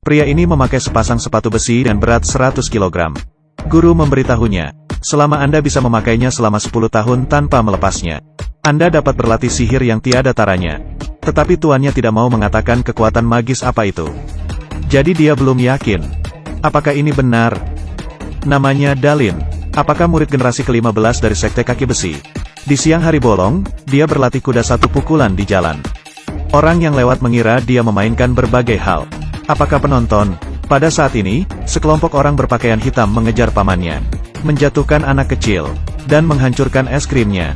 Pria ini memakai sepasang sepatu besi dan berat 100 kg. Guru memberitahunya, selama Anda bisa memakainya selama 10 tahun tanpa melepasnya, Anda dapat berlatih sihir yang tiada taranya. Tetapi tuannya tidak mau mengatakan kekuatan magis apa itu. Jadi dia belum yakin. Apakah ini benar? Namanya Dalin. Apakah murid generasi ke-15 dari sekte kaki besi? Di siang hari bolong, dia berlatih kuda satu pukulan di jalan. Orang yang lewat mengira dia memainkan berbagai hal. Apakah penonton? Pada saat ini, sekelompok orang berpakaian hitam mengejar pamannya, menjatuhkan anak kecil, dan menghancurkan es krimnya.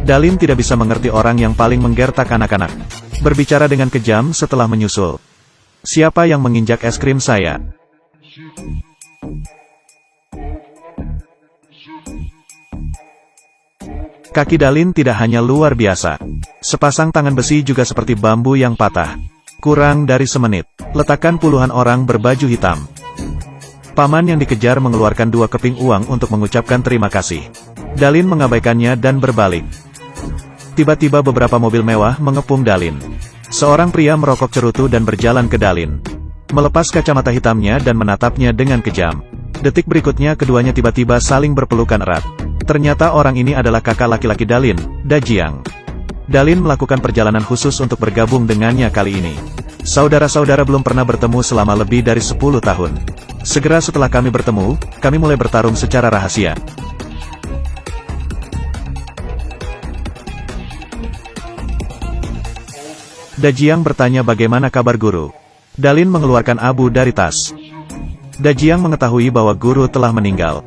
Dalin tidak bisa mengerti orang yang paling menggertak anak-anak. Berbicara dengan kejam setelah menyusul. Siapa yang menginjak es krim saya? Kaki Dalin tidak hanya luar biasa. Sepasang tangan besi juga seperti bambu yang patah. Kurang dari semenit, letakkan puluhan orang berbaju hitam. Paman yang dikejar mengeluarkan 2 keping uang untuk mengucapkan terima kasih. Dalin mengabaikannya dan berbalik. Tiba-tiba beberapa mobil mewah mengepung Dalin. Seorang pria merokok cerutu dan berjalan ke Dalin. Melepas kacamata hitamnya dan menatapnya dengan kejam. Detik berikutnya keduanya tiba-tiba saling berpelukan erat. Ternyata orang ini adalah kakak laki-laki Dalin, Dajiang. Dalin melakukan perjalanan khusus untuk bergabung dengannya kali ini. Saudara-saudara belum pernah bertemu selama lebih dari 10 tahun. Segera setelah kami bertemu, kami mulai bertarung secara rahasia. Dajiang bertanya bagaimana kabar guru. Dalin mengeluarkan abu dari tas. Dajiang mengetahui bahwa guru telah meninggal.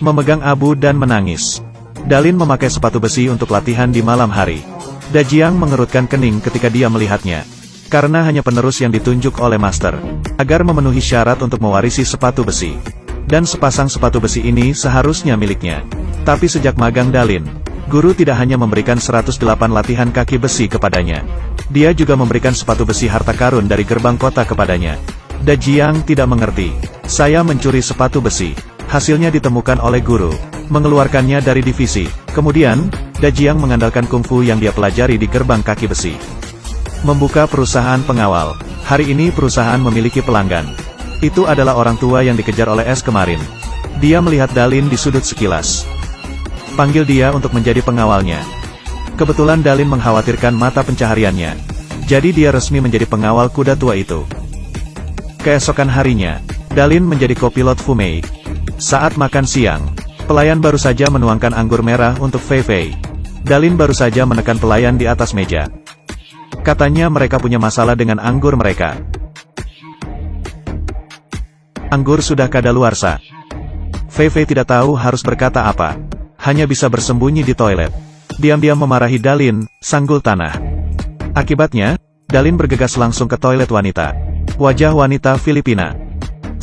Memegang abu dan menangis. Dalin memakai sepatu besi untuk latihan di malam hari. Dajiang mengerutkan kening ketika dia melihatnya. Karena hanya penerus yang ditunjuk oleh master, agar memenuhi syarat untuk mewarisi sepatu besi. Dan sepasang sepatu besi ini seharusnya miliknya. Tapi sejak magang Dalin, guru tidak hanya memberikan 108 latihan kaki besi kepadanya. Dia juga memberikan sepatu besi harta karun dari gerbang kota kepadanya. Dajiang tidak mengerti. Saya mencuri sepatu besi. Hasilnya ditemukan oleh guru. Mengeluarkannya dari divisi. Kemudian, Dajiang mengandalkan kungfu yang dia pelajari di gerbang kaki besi. Membuka perusahaan pengawal. Hari ini perusahaan memiliki pelanggan. Itu adalah orang tua yang dikejar oleh S kemarin. Dia melihat Dalin di sudut sekilas. Panggil dia untuk menjadi pengawalnya. Kebetulan Dalin mengkhawatirkan mata pencahariannya. Jadi dia resmi menjadi pengawal kuda tua itu. Keesokan harinya, Dalin menjadi kopilot Fumei. Saat makan siang, pelayan baru saja menuangkan anggur merah untuk Fei Fei. Dalin baru saja menekan pelayan di atas meja. Katanya mereka punya masalah dengan anggur mereka. Anggur sudah kadaluarsa. Fei Fei tidak tahu harus berkata apa. Hanya bisa bersembunyi di toilet. Diam-diam memarahi Dalin, sanggul tanah. Akibatnya, Dalin bergegas langsung ke toilet wanita. Wajah wanita Filipina.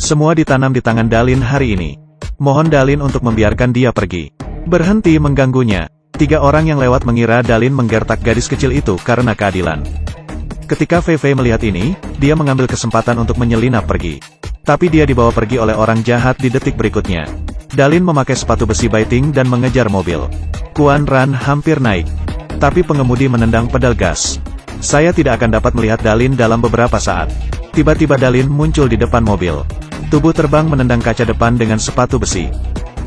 Semua ditanam di tangan Dalin hari ini. Mohon Dalin untuk membiarkan dia pergi. Berhenti mengganggunya. 3 orang yang lewat mengira Dalin menggertak gadis kecil itu karena keadilan. Ketika Fei Fei melihat ini, dia mengambil kesempatan untuk menyelinap pergi. Tapi dia dibawa pergi oleh orang jahat di detik berikutnya. Dalin memakai sepatu besi biting dan mengejar mobil. Kuan Ran hampir naik. Tapi pengemudi menendang pedal gas. Saya tidak akan dapat melihat Dalin dalam beberapa saat. Tiba-tiba Dalin muncul di depan mobil. Tubuh terbang menendang kaca depan dengan sepatu besi.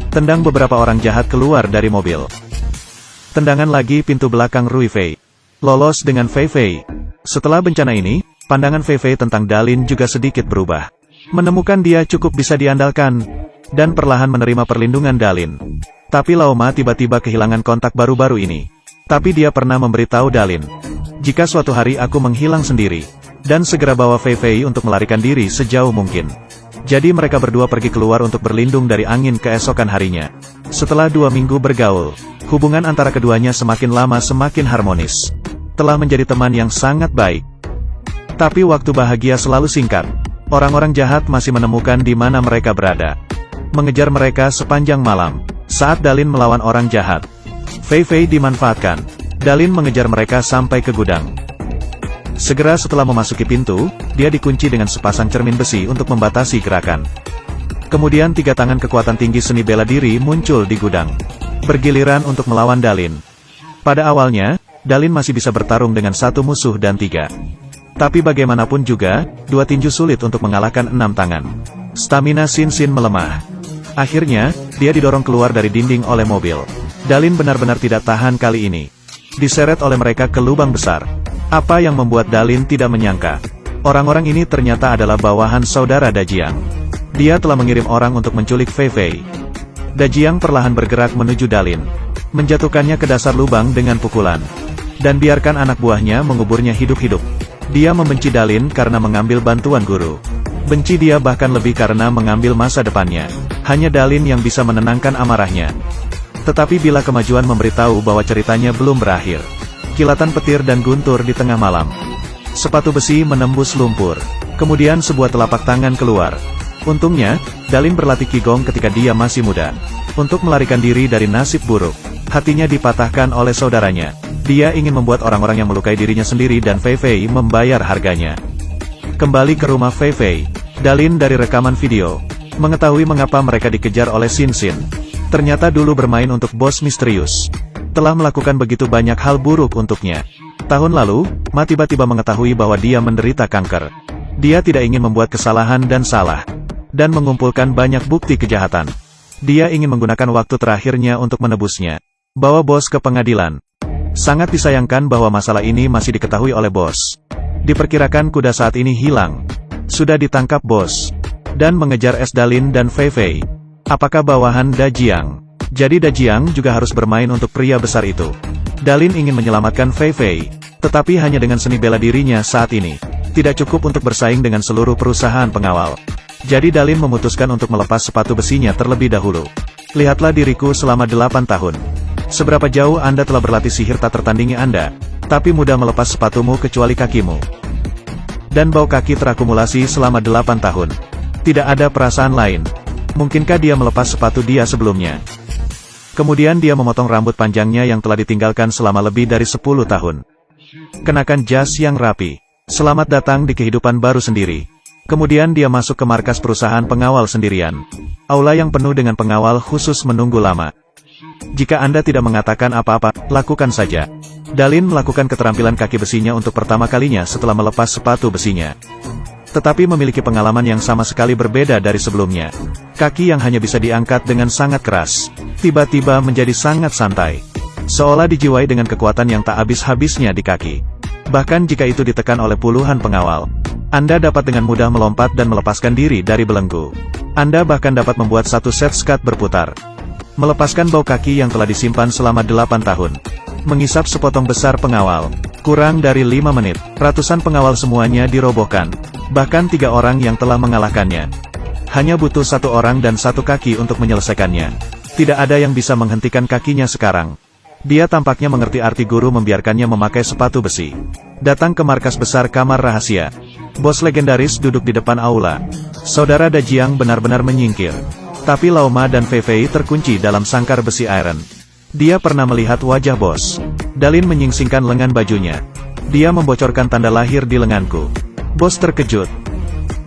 Tendang beberapa orang jahat keluar dari mobil. Tendangan lagi pintu belakang Rui Fei. Lolos dengan Fei Fei. Setelah bencana ini, pandangan Fei Fei tentang Dalin juga sedikit berubah. Menemukan dia cukup bisa diandalkan, dan perlahan menerima perlindungan Dalin. Tapi Laoma tiba-tiba kehilangan kontak baru-baru ini. Tapi dia pernah memberitahu Dalin, jika suatu hari aku menghilang sendiri, dan segera bawa Fei Fei untuk melarikan diri sejauh mungkin. Jadi mereka berdua pergi keluar untuk berlindung dari angin keesokan harinya. Setelah 2 minggu bergaul, hubungan antara keduanya semakin lama semakin harmonis. Telah menjadi teman yang sangat baik. Tapi waktu bahagia selalu singkat. Orang-orang jahat masih menemukan di mana mereka berada. Mengejar mereka sepanjang malam. Saat Dalin melawan orang jahat, Fei Fei dimanfaatkan. Dalin mengejar mereka sampai ke gudang. Segera setelah memasuki pintu, dia dikunci dengan sepasang cermin besi untuk membatasi gerakan. Kemudian 3 tangan kekuatan tinggi seni bela diri muncul di gudang. Bergiliran untuk melawan Dalin. Pada awalnya, Dalin masih bisa bertarung dengan 1 musuh dan 3. Tapi bagaimanapun juga, dua tinju sulit untuk mengalahkan 6 tangan. Stamina Sin Sin melemah. Akhirnya, dia didorong keluar dari dinding oleh mobil. Dalin benar-benar tidak tahan kali ini. Diseret oleh mereka ke lubang besar. Apa yang membuat Dalin tidak menyangka? Orang-orang ini ternyata adalah bawahan saudara Dajiang. Dia telah mengirim orang untuk menculik Fei Fei. Dajiang perlahan bergerak menuju Dalin, menjatuhkannya ke dasar lubang dengan pukulan. Dan biarkan anak buahnya menguburnya hidup-hidup. Dia membenci Dalin karena mengambil bantuan guru. Benci dia bahkan lebih karena mengambil masa depannya. Hanya Dalin yang bisa menenangkan amarahnya. Tetapi bila kemajuan memberitahu bahwa ceritanya belum berakhir. Kilatan petir dan guntur di tengah malam. Sepatu besi menembus lumpur. Kemudian sebuah telapak tangan keluar. Untungnya, Dalin berlatih Qigong ketika dia masih muda. Untuk melarikan diri dari nasib buruk. Hatinya dipatahkan oleh saudaranya. Dia ingin membuat orang-orang yang melukai dirinya sendiri dan Fei Fei membayar harganya. Kembali ke rumah Fei Fei, Dalin dari rekaman video, mengetahui mengapa mereka dikejar oleh Sin Sin. Ternyata dulu bermain untuk bos misterius. Telah melakukan begitu banyak hal buruk untuknya. Tahun lalu, Ma tiba-tiba mengetahui bahwa dia menderita kanker. Dia tidak ingin membuat kesalahan dan salah. Dan mengumpulkan banyak bukti kejahatan. Dia ingin menggunakan waktu terakhirnya untuk menebusnya. Bawa bos ke pengadilan. Sangat disayangkan bahwa masalah ini masih diketahui oleh bos. Diperkirakan kuda saat ini hilang. Sudah ditangkap bos. Dan mengejar Dalin dan Fei Fei. Apakah bawahan Dajiang? Jadi Dajiang juga harus bermain untuk pria besar itu. Dalin ingin menyelamatkan Fei Fei. Tetapi hanya dengan seni bela dirinya saat ini. Tidak cukup untuk bersaing dengan seluruh perusahaan pengawal. Jadi Dalin memutuskan untuk melepas sepatu besinya terlebih dahulu. Lihatlah diriku selama 8 tahun. Seberapa jauh Anda telah berlatih sihir tak tertandingi Anda. Tapi mudah melepas sepatumu kecuali kakimu. Dan bau kaki terakumulasi selama 8 tahun. Tidak ada perasaan lain. Mungkinkah dia melepas sepatu dia sebelumnya? Kemudian dia memotong rambut panjangnya yang telah ditinggalkan selama lebih dari 10 tahun. Kenakan jas yang rapi. Selamat datang di kehidupan baru sendiri. Kemudian dia masuk ke markas perusahaan pengawal sendirian. Aula yang penuh dengan pengawal khusus menunggu lama. Jika Anda tidak mengatakan apa-apa, lakukan saja. Dalin melakukan keterampilan kaki besinya untuk pertama kalinya setelah melepas sepatu besinya. Tetapi memiliki pengalaman yang sama sekali berbeda dari sebelumnya. Kaki yang hanya bisa diangkat dengan sangat keras, tiba-tiba menjadi sangat santai. Seolah dijiwai dengan kekuatan yang tak habis-habisnya di kaki. Bahkan jika itu ditekan oleh puluhan pengawal, Anda dapat dengan mudah melompat dan melepaskan diri dari belenggu. Anda bahkan dapat membuat satu set skat berputar. Melepaskan bau kaki yang telah disimpan selama 8 tahun. Mengisap sepotong besar pengawal. Kurang dari 5 menit, ratusan pengawal semuanya dirobohkan. Bahkan 3 orang yang telah mengalahkannya. Hanya butuh 1 orang dan 1 kaki untuk menyelesaikannya. Tidak ada yang bisa menghentikan kakinya sekarang. Dia tampaknya mengerti arti guru membiarkannya memakai sepatu besi. Datang ke markas besar kamar rahasia. Bos legendaris duduk di depan aula. Saudara Dajiang benar-benar menyingkir. Tapi Lao Ma dan Fei Fei terkunci dalam sangkar besi iron. Dia pernah melihat wajah bos. Dalin menyingsingkan lengan bajunya. Dia membocorkan tanda lahir di lenganku. Bos terkejut.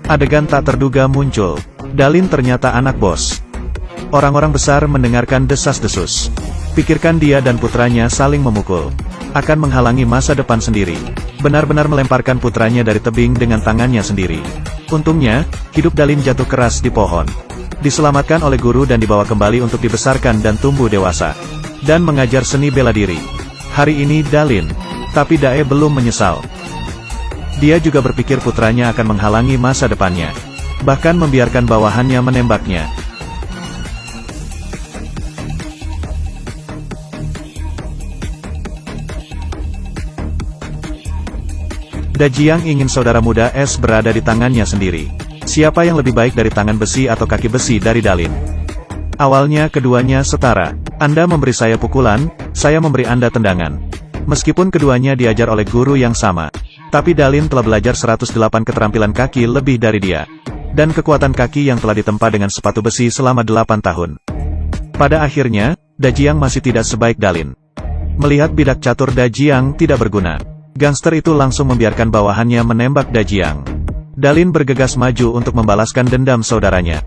Adegan tak terduga muncul. Dalin ternyata anak bos. Orang-orang besar mendengarkan desas-desus. Pikirkan dia dan putranya saling memukul. Akan menghalangi masa depan sendiri. Benar-benar melemparkan putranya dari tebing dengan tangannya sendiri. Untungnya, hidup Dalin jatuh keras di pohon. Diselamatkan oleh guru dan dibawa kembali untuk dibesarkan dan tumbuh dewasa. Dan mengajar seni bela diri. Hari ini Dalin. Tapi Dae belum menyesal. Dia juga berpikir putranya akan menghalangi masa depannya. Bahkan membiarkan bawahannya menembaknya. Dajiang ingin saudara muda Es berada di tangannya sendiri. Siapa yang lebih baik dari tangan besi atau kaki besi dari Dalin? Awalnya keduanya setara. Anda memberi saya pukulan, saya memberi Anda tendangan. Meskipun keduanya diajar oleh guru yang sama. Tapi Dalin telah belajar 108 keterampilan kaki lebih dari dia. Dan kekuatan kaki yang telah ditempa dengan sepatu besi selama 8 tahun. Pada akhirnya, Dajiang masih tidak sebaik Dalin. Melihat bidak catur Dajiang tidak berguna. Gangster itu langsung membiarkan bawahannya menembak Dajiang. Dalin bergegas maju untuk membalaskan dendam saudaranya.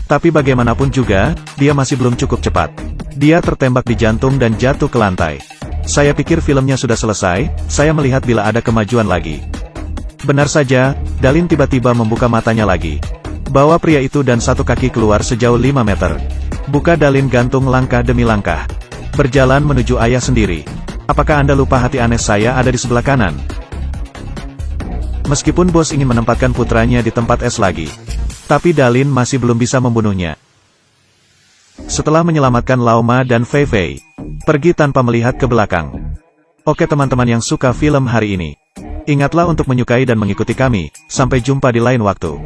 Tapi bagaimanapun juga, dia masih belum cukup cepat. Dia tertembak di jantung dan jatuh ke lantai. Saya pikir filmnya sudah selesai, saya melihat bila ada kemajuan lagi. Benar saja, Dalin tiba-tiba membuka matanya lagi. Bawa pria itu dan satu kaki keluar sejauh 5 meter. Buka Dalin gantung langkah demi langkah. Berjalan menuju ayah sendiri. Apakah Anda lupa hati aneh saya ada di sebelah kanan? Meskipun bos ingin menempatkan putranya di tempat es lagi, tapi Dalin masih belum bisa membunuhnya. Setelah menyelamatkan Lao Ma dan Fei Fei, pergi tanpa melihat ke belakang. Oke teman-teman yang suka film hari ini, ingatlah untuk menyukai dan mengikuti kami. Sampai jumpa di lain waktu.